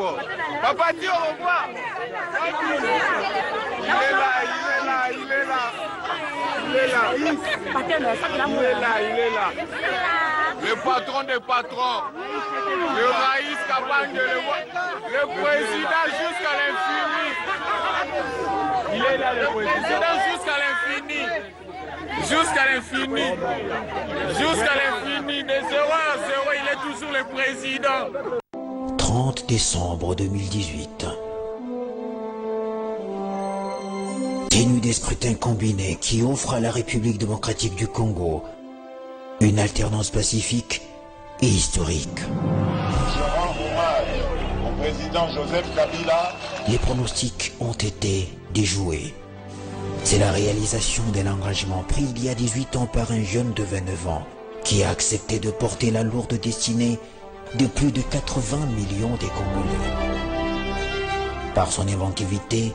d'abord. Papa dit au revoir. Il est là. Le patron des patrons. Le Raïs Kabang, le président jusqu'à l'infini. Il est là, le président jusqu'à l'infini. Jusqu'à l'infini. Jusqu'à l'infini. De 0 à 0, il est toujours le président. 30 décembre 2018. Tenue des scrutins combinés qui offrent à la République démocratique du Congo une alternance pacifique et historique. Je rends hommage au président Joseph Kabila. Les pronostics ont été déjoués. C'est la réalisation d'un engagement pris il y a 18 ans par un jeune de 29 ans qui a accepté de porter la lourde destinée de plus de 80 millions de Congolais. Par son inventivité,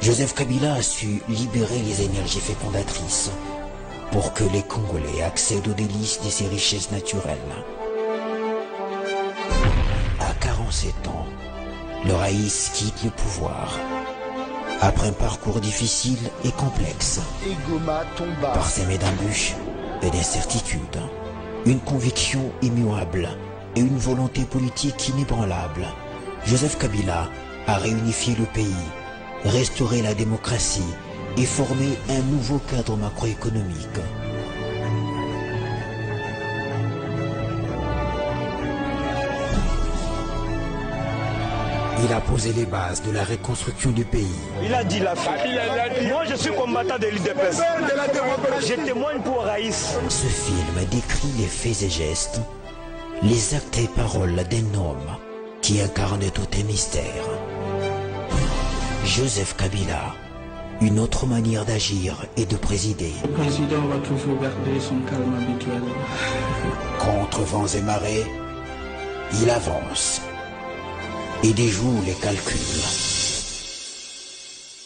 Joseph Kabila a su libérer les énergies fécondatrices pour que les Congolais accèdent aux délices de ses richesses naturelles. À 47 ans, le Raïs quitte le pouvoir. Après un parcours difficile et complexe, parsemé d'embûches et d'incertitudes, une conviction immuable et une volonté politique inébranlable, Joseph Kabila a réunifié le pays, restauré la démocratie et formé un nouveau cadre macroéconomique. Il a posé les bases de la reconstruction du pays. Il a dit la fin. Moi, je suis combattant de l'UDPS. Je témoigne pour Raïs. Ce film décrit les faits et gestes, les actes et paroles d'un homme qui incarne tout un mystère. Joseph Kabila, une autre manière d'agir et de présider. Le président va toujours garder son calme habituel. Contre vents et marées, il avance et déjoue les calculs.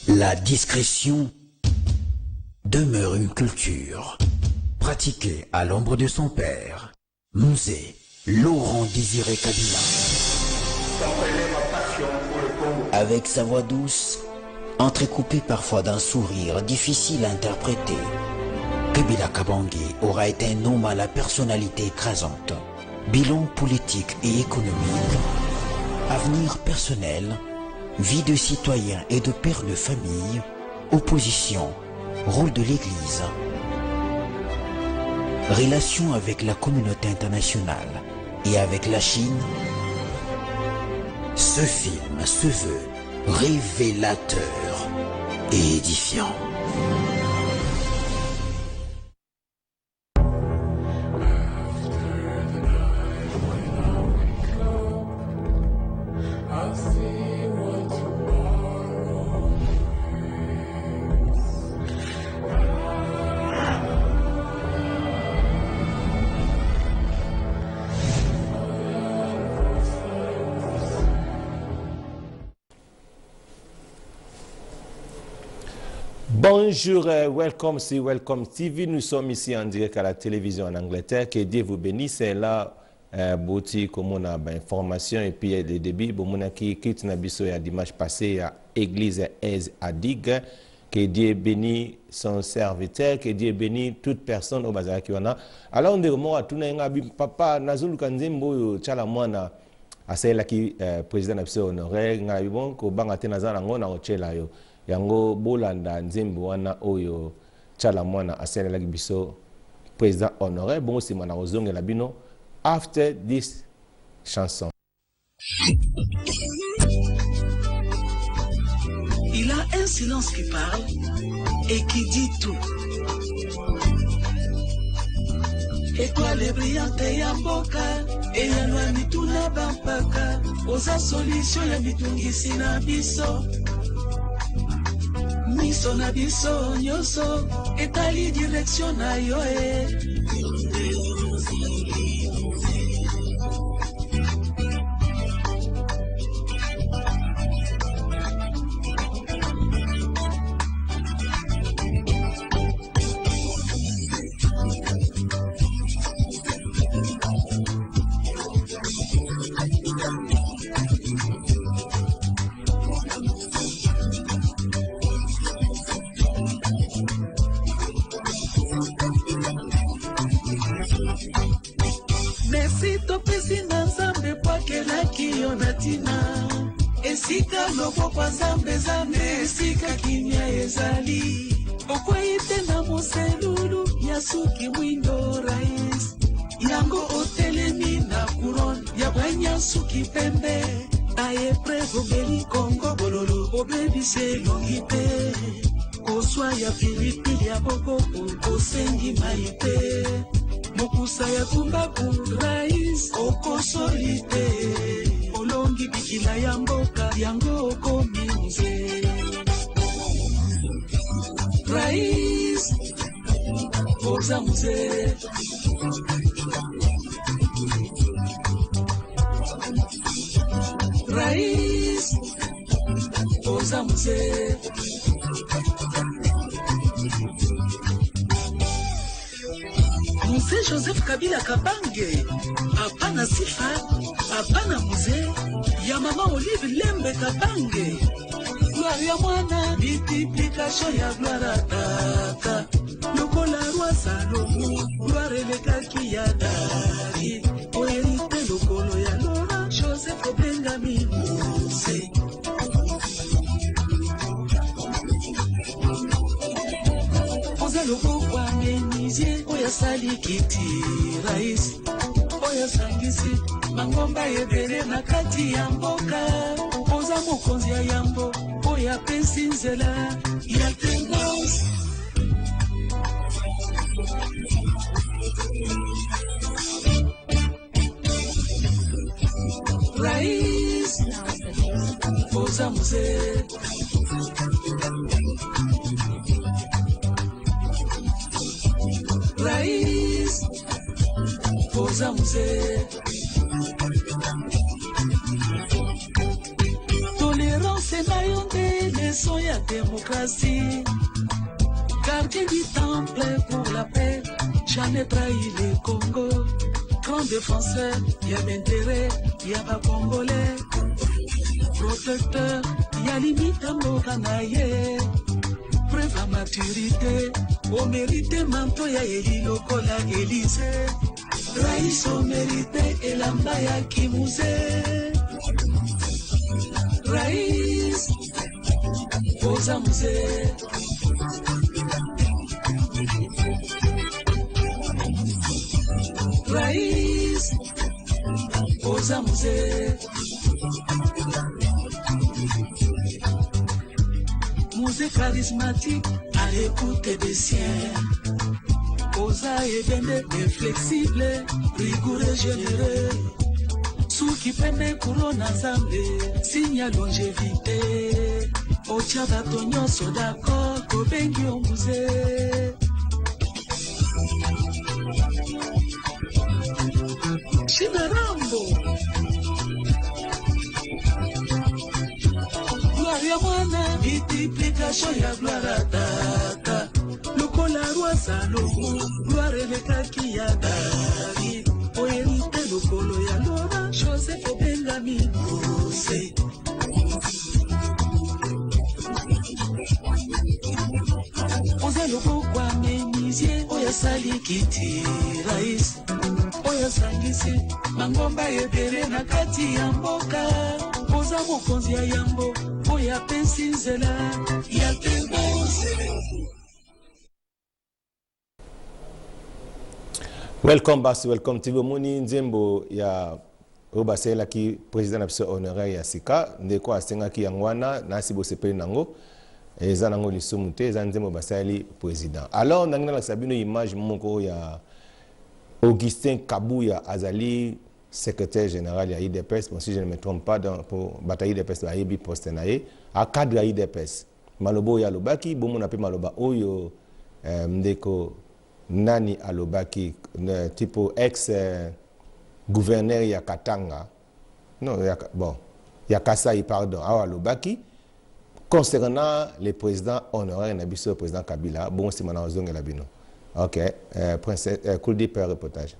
La discrétion demeure une culture pratiquée à l'ombre de son père, Musée Laurent Désiré Kabila. Avec sa voix douce, entrecoupée parfois d'un sourire difficile à interpréter, Kabila Kabange aura été un homme à la personnalité écrasante. Bilan politique et économique, avenir personnel, vie de citoyen et de père de famille, opposition, rôle de l'Église, relation avec la communauté internationale et avec la Chine. Ce film se veut révélateur et édifiant. Bonjour, welcome sur Welcome TV. Nous sommes ici en direct à la télévision en Angleterre. Que Dieu vous bénisse. C'est là, Bouti, comme on a information et puis les débuts. Bon, on a qui quitte Nabiso et dimanche passé à l'église Aise à Digue. Que Dieu bénisse son serviteur. Que Dieu bénisse toute personne au bazar qui en a. Alors, on dit moi, tout le monde, papa, Nazul Kanzimbo, Chalamwana, à celle qui président Nabiso honoré, Ngabon, Kobangate Nazarango, Ochela yo. Yango bolanda nzembo wana oyo chala mwana asenelaki biso président honoré bon si mana ozongela bino after this chanson. Il a un silence qui parle et qui dit tout. Étoile brillante ya mboka eyalwa mituna bampaka oza solution ya mitungisi na biso. Miso na biso nyoso etali direction na yo esika loko kwa zambe esika kimia ezali okwaite na moselulu ya suki mwindo rais yango otelemi na couronne ya banya suki pembe aye prevo beli kongo bololo obebise longi te oswa ya pilipili ya boko osengi maite mokusa ya kumbaku rais okosolite olongi bikila ya mboka yango okomi mzee rais oza mzee rais oza mzee Mzee Joseph Kabila Kabange hapana sifa hapana mzee ya mama Olive Lembe Kabange gloire ya mwana multiplication ya gloire tata lokola roi Salomo gloire lekaki ya David oerite lokolo ya Laurent Joseph Obengami Mose Oza loko kwa menizie oya salikiti rais oya sangisi mangomba ebele na kati ya mboka oza mokonzi ya yambo oya pesi nzela ya tendance rais oza mzee rais oza mzee tolérance na yo nde leson ya démocratie gardien du temple pour la paix jamais trahi le Congo grand défenseur ya l'intérêt ya bakongolais protecteur ya limite mboka na ye preuve à maturité au mérite manto ya eli lokola Élysée rais au mérite elamba ya Kimuse rais oza mzee rais oza mzee Musée charismatique à l'écoute des siens oza ebende inflexible rigoureux généreux Suki pembe couronne nzambe signe ya longévité otia bato nyonso d'accord kobengi yo mzee Chinarambo gloire ya mwana multiplication ya gloire tata lokola roi Salomo gloire elekaki ya David oerite lokolo ya Laurent Joseph Obengami Mose oza loko kwa menizie oya salikiti rais oya sangisi mangomba ebele na kati ya mboka oza mokonzi ya yambo oya pesi nzela ya tendance Welcome basi, welcome TV moni nzembo ya obasela ki président na honoraire ya sika ndeko asenga ki yangwana na sibo sepeli nango eza nango lisumu te eza nzembo basali président. Alors ndangina la sabino image moko ya Augustin Kabuya azali secrétaire général ya IDPS, bon, si je ne me trompe pas pour bataille IDPS ba yebi poste nae a cadre ya IDPS malobo ya lobaki bomo na pe maloba oyo ndeko nani alobaki tipo ex gouverneur ya Katanga non ya, bon ya Kasai pardon awa alobaki concernant le président honoraire nabiso président Kabila bon c'est mana ozonga la bino. OK, princesse Kuldi per reportage.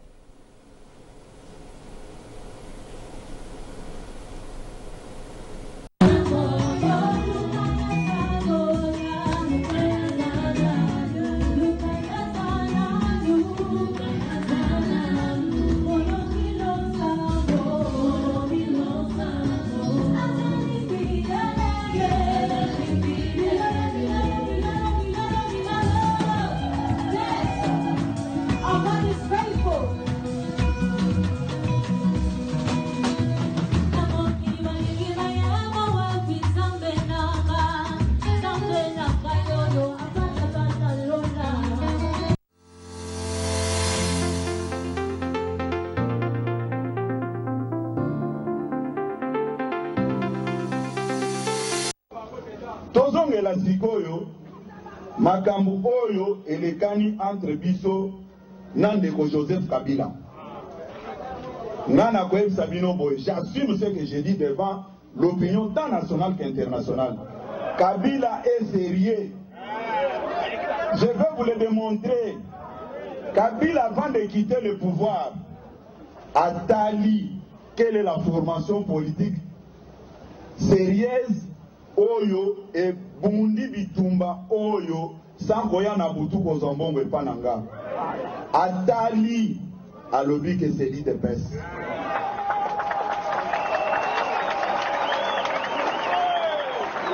tozongela sikoyo makambo oyo elekani entre biso na ndeko Joseph Kabila. Nana Koeb Sabino Boy, j'assume ce que j'ai dit devant l'opinion tant nationale qu'internationale. Kabila est sérieux. Je vais vous le démontrer. Kabila, avant de quitter le pouvoir, a tali quelle est la formation politique sérieuse oyo et bundi bitumba oyo sans koya na butu ko zombongo epananga. A tali à lobby que c'est dit de peste.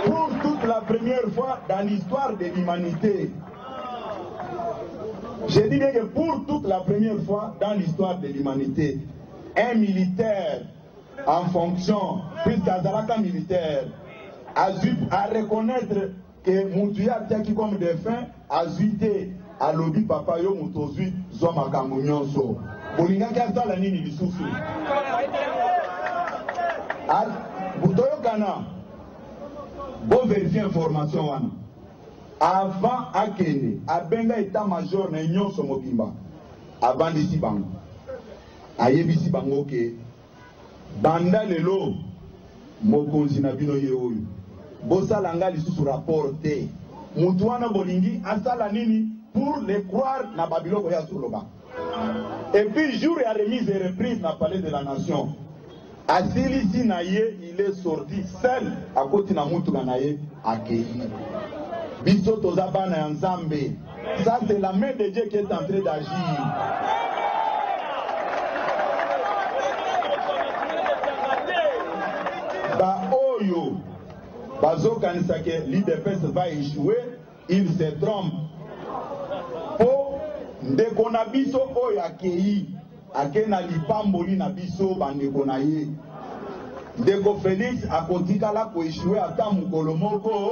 Pour toute la première fois dans l'histoire de l'humanité, je dis bien que pour toute la première fois dans l'histoire de l'humanité, un militaire en fonction, puisqu'Azalaka militaire, a reconnaître que Moutouya Tiaki comme défunt a zuité à lobby papa yo Moutozui Zoma Kamounionso. Bolinga Kaza la nini lisusu. Boutoyo Kana, bon vérifier information wana. Avant Akene, Abenga état-major na nyonso mobimba. Avant d'ici bango. Ayebisi bango ke banda lelo mokonzi na bino ye oyo. Bosalanga lisusu rapport te. Mutu wana bolingi asala nini pour les croire na Babiloko ya Soloba. Et puis jour et remise et reprise na palais de la nation. Asili si naye il est sorti seul à côté na mutu naye accueilli. Biso tozabana ya Nzambe. Ça c'est la main de Dieu qui est en train d'agir. Ba oyo bazo kanisa ke l'IDPS va échouer, il se trompe. Po ndeko na biso oyo akei akena lipamboli na biso bandeko na ye. Ndeko Félix akotikala ko échouer ata mukolo moko.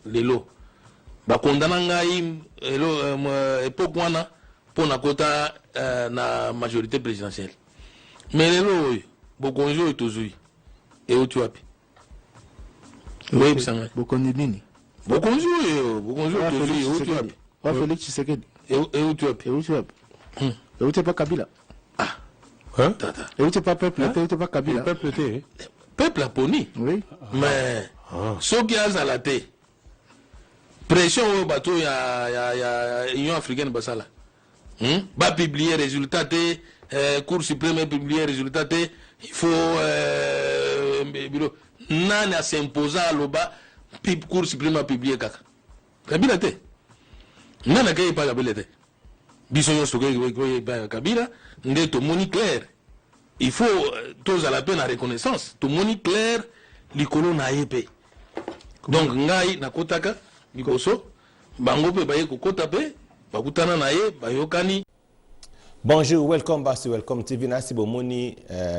Lelo bakondana ngai époque wana pona kota na majorité présidentielle. Mais lelo bokonzi oyo tozui euti wapi? Bokonzi nini? Bokonzi oyo tozui euti wapi? Wa Félix Tshisekedi. Euti wapi? Euti pas Kabila. Ah. Hein? Tata. Euti pas peuple, euti pas Kabila. Peuple te. Peuple a poni. Oui. Mais ce qui a zalaté. Pression au bateau ya Union africaine basala. Ba publier résultat te Cour suprême publier résultat te il faut bureau nana s'imposer à l'oba Cour suprême a publié kaka. Kabila te. Nana kay pas Kabila te. Biso yo soke Kabila nde to moni clair. Il faut tous à la peine à reconnaissance. To moni clair likolo na yepe. Donc ngai nakotaka Nikoso, bangope baye kokota pe, bakutana na ye, bayokani. Bonjour, welcome back to Welcome TV. Nasi bomoni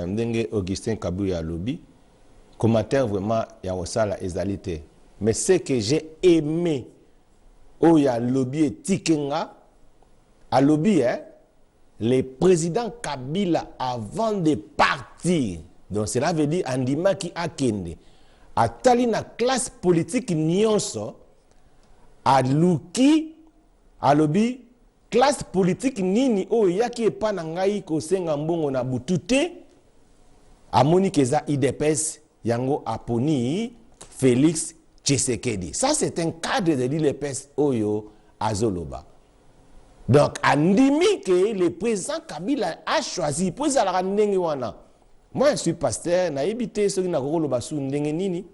ndenge Augustin Kabuya lobby. Commentaire vraiment ya wasala ezalité. Mais ce que j'ai aimé oya lobby et tikenga à lobby le président Kabila avant de partir. Donc cela veut dire andima ki akende. Atali na classe politique nyonso a luki a lobby classe politique nini o yaki epa na ngai ko senga mbongo na butute amoni keza IDPS yango aponi Félix Tshisekedi. Ça c'est un cadre de l'IDPS oyo azoloba. Donc andimi que le président Kabila a choisi pour la ndenge wana. Moi je suis pasteur na ebité so na ko loba su ndenge nini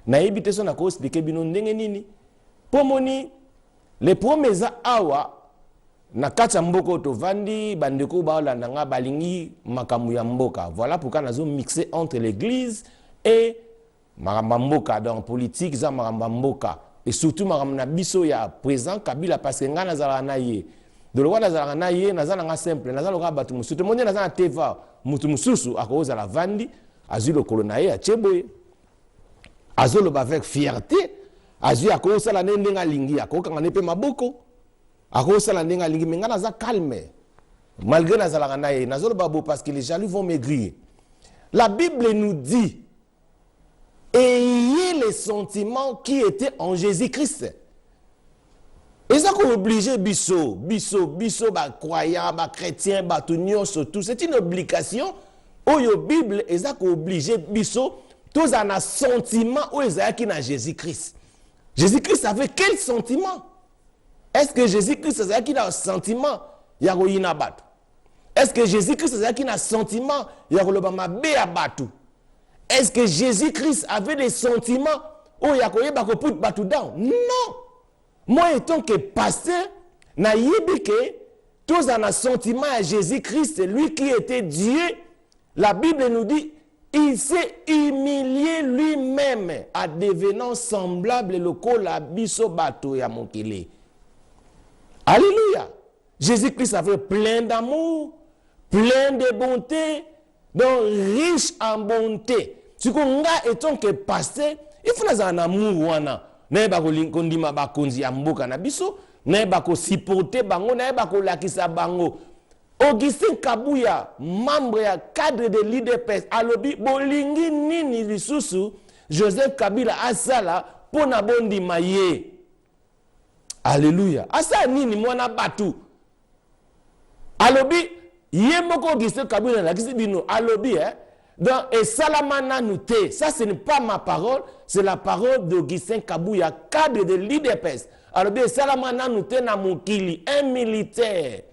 na ebité so na ko expliquer bino ndenge nini. Pomoni les premiers awa na kati mboko to vandi bandeko baola nanga balingi makamu ya mboka. Voilà pourquoi nazo mixer entre l'église et maramba mboka dans politique za maramba mboka et surtout maramba biso ya président Kabila parce que nga nazala na ye. De loi nazala na ye nazala nga simple nazala ka batu musu to monde nazala teva mutu mususu akoza la vandi azilo kolonaye a cheboye azolo ba avec fierté. Azu ako sala ndenga lingi ako kanga nepe maboko ako sala ndenga lingi menga naza calme malgré nazala naye nazolo babo parce que les jaloux vont maigrir la Bible nous dit, ayez les sentiments qui étaient en Jésus-Christ. Et ça qu'on obligé biso, croyant, chrétien, tout. C'est une obligation. Où la Bible, et ça qu'on obligé biso, tous en a sentiment où ils qui na Jésus-Christ. Jésus-Christ avait quel sentiment? Est-ce que Jésus-Christ avait qui na sentiment? Yagoyina batu. Est-ce que Jésus-Christ avait qui na sentiment? Yagolobama bea batu. Est-ce que Jésus-Christ avait des sentiments où yagoyeba ko put batu down? Non. Moi, étant que pasteur, na yébike, tous en a sentiment à Jésus-Christ, lui qui était Dieu. La Bible nous dit, il s'est humilié lui-même en devenant semblable au kola biso bato ya mokili. Alléluia. Jésus-Christ avait plein d'amour, plein de bonté, donc riche en bonté. Si on a étant que pasteur, il faut un amour wana. Na ba ko linkondima ba konzi ya mboka na biso, na ba ko supporter bango, na ba ko lakisa bango. Augustin Kabuya, membre ya cadre de l'IDPS, alobi bolingi nini lisusu Joseph Kabila asala pona bondi maye. Alléluia. Asa nini mwana batu. Alobi yemoko Augustin Kabila la kisi bino alobi donc et salamana nouté. Ça ce n'est pas ma parole, c'est la parole d'Augustin Kabuya, cadre de l'IDPS. Alobi salamana nouté na mokili, un militaire.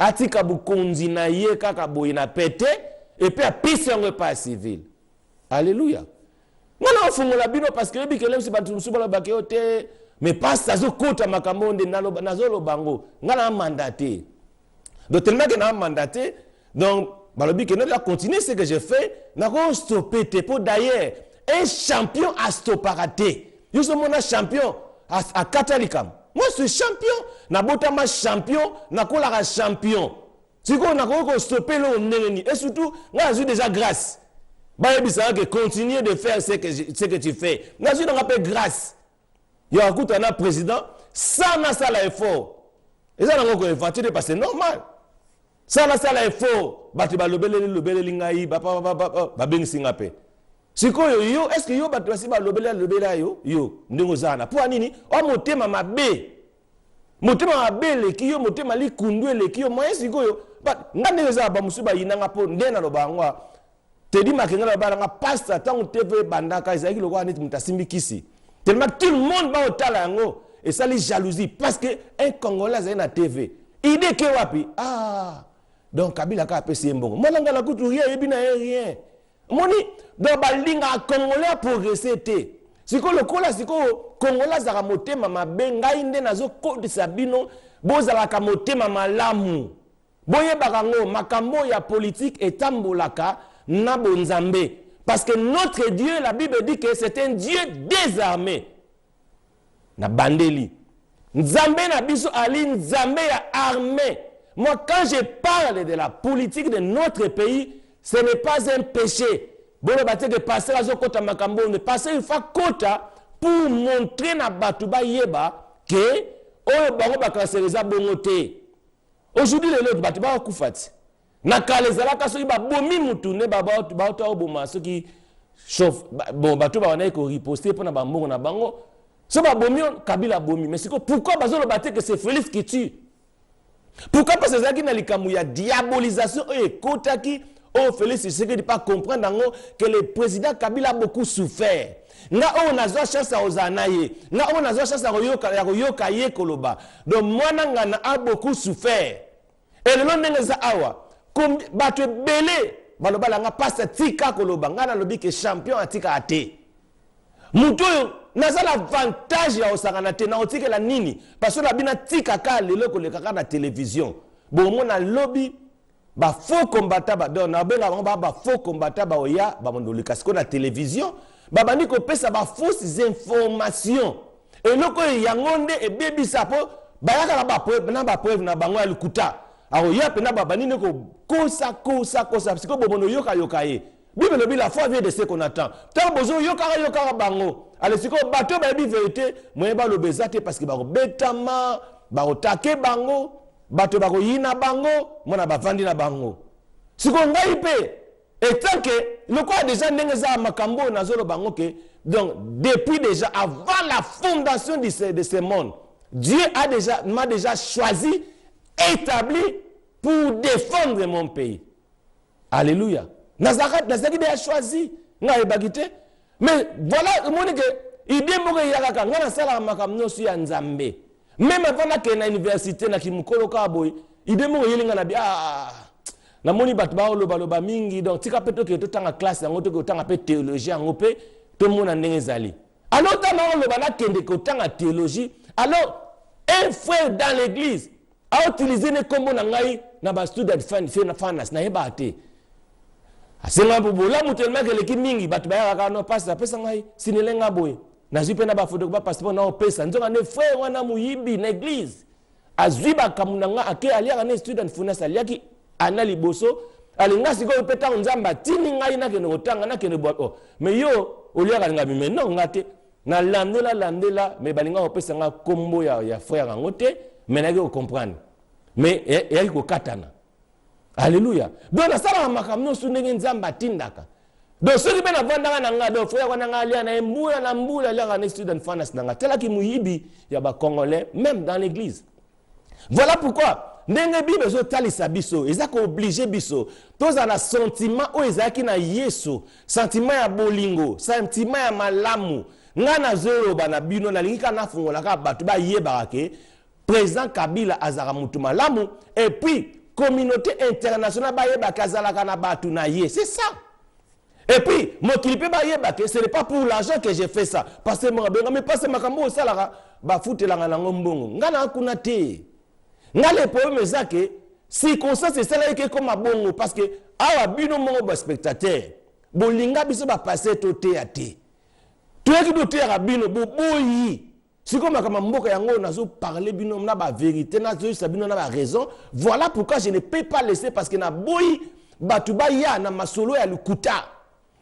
Atika bukonzi na ye kaka boye na pété et puis a pisse un repas civil. Alléluia. Ngana ofungola bino parce que lebi kelem si batu musubala bakeote mais pas ça zo kota makamonde nazolo bango ngana mandaté. Donc tellement que na mandaté donc balobi que nous continuer ce que j'ai fait na ko stopper pour d'ailleurs un champion à stoparaté. Yo so mona champion à Katalikam. Moi, je suis champion. Nabotama champion, nakola champion. Si on a stoppé le et surtout, moi, j'ai déjà grâce. Que continuer de faire ce que tu fais. Moi, je rappelle grâce. Il y a un président, ça n'a pas l'effort. Et ça n'a pas l'effort, parce que c'est normal. Ça n'a pas l'effort. Siko yo est-ce que yo batwasi ba lobela yo ndingo zana pour nini o motema mabe le kiyo motema li kundwe le kiyo moi siko yo ngane za ba musuba yinanga po ndena lo bangwa tedi makenga lo banga pasta tangu TV bandaka ezaki lokwa neti mutasimbi kisi tellement tout le monde va au tala yango et ça les jalousie parce que un Congolais a na TV idée ke wapi donc Kabila ka pesi mbongo molanga la kutu rien moni dans balinga Congolais progresser té siko lokola siko Congolais za motema mabenga inde nazo kodi sabino bozala ka motema malamu boye bakango makambo ya politique etambolaka na bonzambe parce que notre Dieu la Bible dit que c'est un Dieu désarmé na bandeli nzambe na biso ali nzambe ya armée. Moi quand je parle de la politique de notre pays, ce n'est pas un péché. Bon, que passer à Zokota Makambo, ne passer une fois quota pour montrer na Batouba Yeba que oh bango bakasereza bongote. Aujourd'hui les autres Batouba Koufati. Na kalezala kaso iba bomi mutu ne baba ba oboma ceux qui chauffe bon Batouba on a ko riposter pour na bango na bango. So ba bomi Kabila bomi mais c'est pourquoi bazolo batte que c'est Félix qui tue. Pourquoi parce que ça qui na likamu ya diabolisation et kotaki. Oh Félix, c'est que tu pas comprendre que le président Kabila a beaucoup souffert. Na on a chance à ozanaye. Na on a chance à yoka koloba. Donc moi nangana a beaucoup souffert. Et le long de awa, comme battu belé, baloba langa passe tika koloba. Ngana lobi que champion a tika ate. Muto naza l'avantage ya osangana te na otike la nini parce que la bina tika ka lelo ko le kaka na télévision. Bon mon na lobby ba faux combattant ba don na benga ba faux combattant ba oya ba mondolika siko na télévision ba bandi ko pesa ba fausses informations et loko yangonde e bebi sapo ba yaka ba preuve na bango alikuta aoya pena ba bandi ko kosa siko bomono yoka ye Bible bi la foi vient de ce qu'on attend tant bozo yoka bango ale siko bato ba bi vérité moye ba lobezate parce que ba betama ba otake bango bato bako yina bango mona bavandi na bango siko ngai pe Et tant que le quoi déjà n'engeza makambo nazolo bangoke, donc depuis déjà avant la fondation de ce monde, Dieu m'a déjà choisi, établi pour défendre mon pays. Alléluia. Nazareth déjà choisi. Mais voilà, mon que idée moke yakaka ngana sala makamno su ya nzambe. Même avant que na université na kimukolo ka boy, idée moke yelinga na bia na moni bat ba loba mingi donc tika peto ke to tanga classe yango to ke tanga pe théologie yango pe to mona ndenge zali. Alors tanga loba na kende ko tanga théologie, alors un frère dans l'église a utilisé ne kombo na ngai na ba student fanas na yeba te. Asenga bobola mutelma ke leki mingi bat ba ya ka no pasa pesa ngai sinelenga boy. Na jipe na ba photo ba passeport na pesa nzonga ne frère wana muyibi na église. Azwiba kamunanga ake alia na student fanas aliaki ana liboso alinga siko peta nzamba tini ngai na kene otanga na kene bo mais yo oliaka nga mais non ngate na landela mais balinga opesa nga kombo ya frère ngote mais na ko comprendre mais elle ko katana. Alléluia. Donc na sala makamno su ndenge nzamba tindaka. Donc soki bena vanda na nga do frère wana ngalia na mbula la na student fanas na tela ki muyibi ya ba congolais même dans l'église. Voilà pourquoi ndenge bible zo talisa biso ezako obligé biso toza na sentiment o ezaki na Yesu, sentiment ya bolingo, sentiment ya malamu. Ngana zero bana bino na lingika na fungola ka batu ba yeba ke président Kabila azara mutu malamu et puis communauté internationale ba yeba kazala kana batu na ye, c'est ça. Et puis mon kilipe ba yeba ke ce n'est pas pour l'argent que j'ai fait ça parce que moi mais parce que makambo salara ba futela ngana ngombongo ngana kuna te. Ngale problème zake si conscience c'est cela que comme bongo parce que awa bino mongo ba spectateur bolinga biso ba passer toté até to ki do te rabino bo boyi si comme kama mboka yango nazo parler bino na ba vérité nazo sabino na ba raison. Voilà pourquoi je ne peux pas laisser parce que na boyi batu ba ya na masolo ya lukuta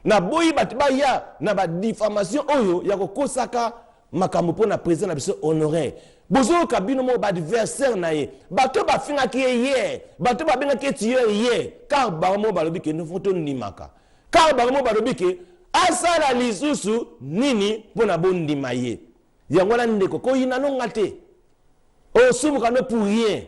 na boyi batu ba ya na ba diffamation oyo ya kokosaka makambo pona président na biso honoré. Bozo kabino mo ba adversaire na ye bato ba finga ki ye bato ba benga ki tiyo ye car ba mo ba lobi ke no foto ndimaka car ba mo ba lobi ke asala lisusu nini pona bondima ye yango la ndeko ko yina no ngate o sumu kano pour rien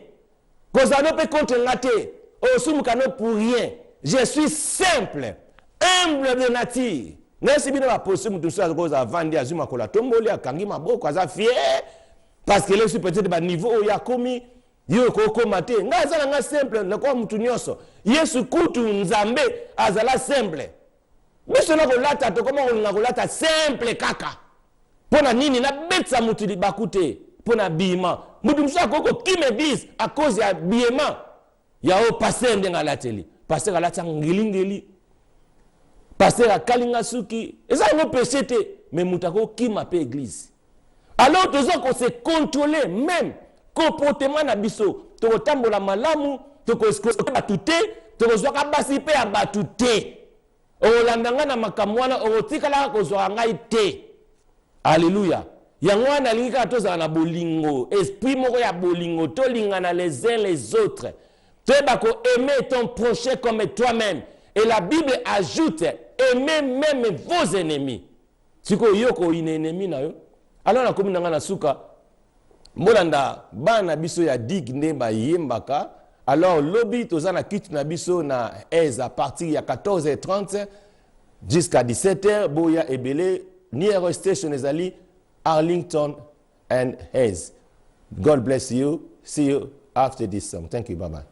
ko za no pe contre ngate o sumu kano pour rien. Je suis simple, humble de nature. Nesi bino ba poser mutu sa ko za vandi azuma ko la tomboli akangi maboko aza fier parce que les peut-être ba niveau ya komi yo ko komate nga zala nga simple na ko mutu nyoso Yesu kutu nzambe azala simple biso na ko lata to koma ko lata simple kaka pona nini na betsa mutu di bakute pona bima mutu msa koko kime bis à cause ya biema ya o passer ndenga lateli passer alata ngilingeli passer a kalinga suki eza ngo péché te mais mutako kima pe église. Alors tous qu'on se contrôler même comportement na biso to tambola malamu to ko batute to ko zwa basi pe ya batute o landanga na makamwana o tikala ko zwa ngai te. Alléluia. Yango na lingika to za na bolingo esprit moko ya bolingo to lingana les uns les autres. Tu vas aimer ton prochain comme toi-même. Et la Bible ajoute aimez même vos ennemis. Si ko yoko ine ennemi na yo alors na komina ngana suka molanda bana biso ya dig ndemba yembaka alors lobby tozana kitu na biso na aise à partir ya 14h30 jusqu'à 17h boya ebele near station ezali Arlington and Hayes. God bless you. See you after this song. Thank you. Bye bye.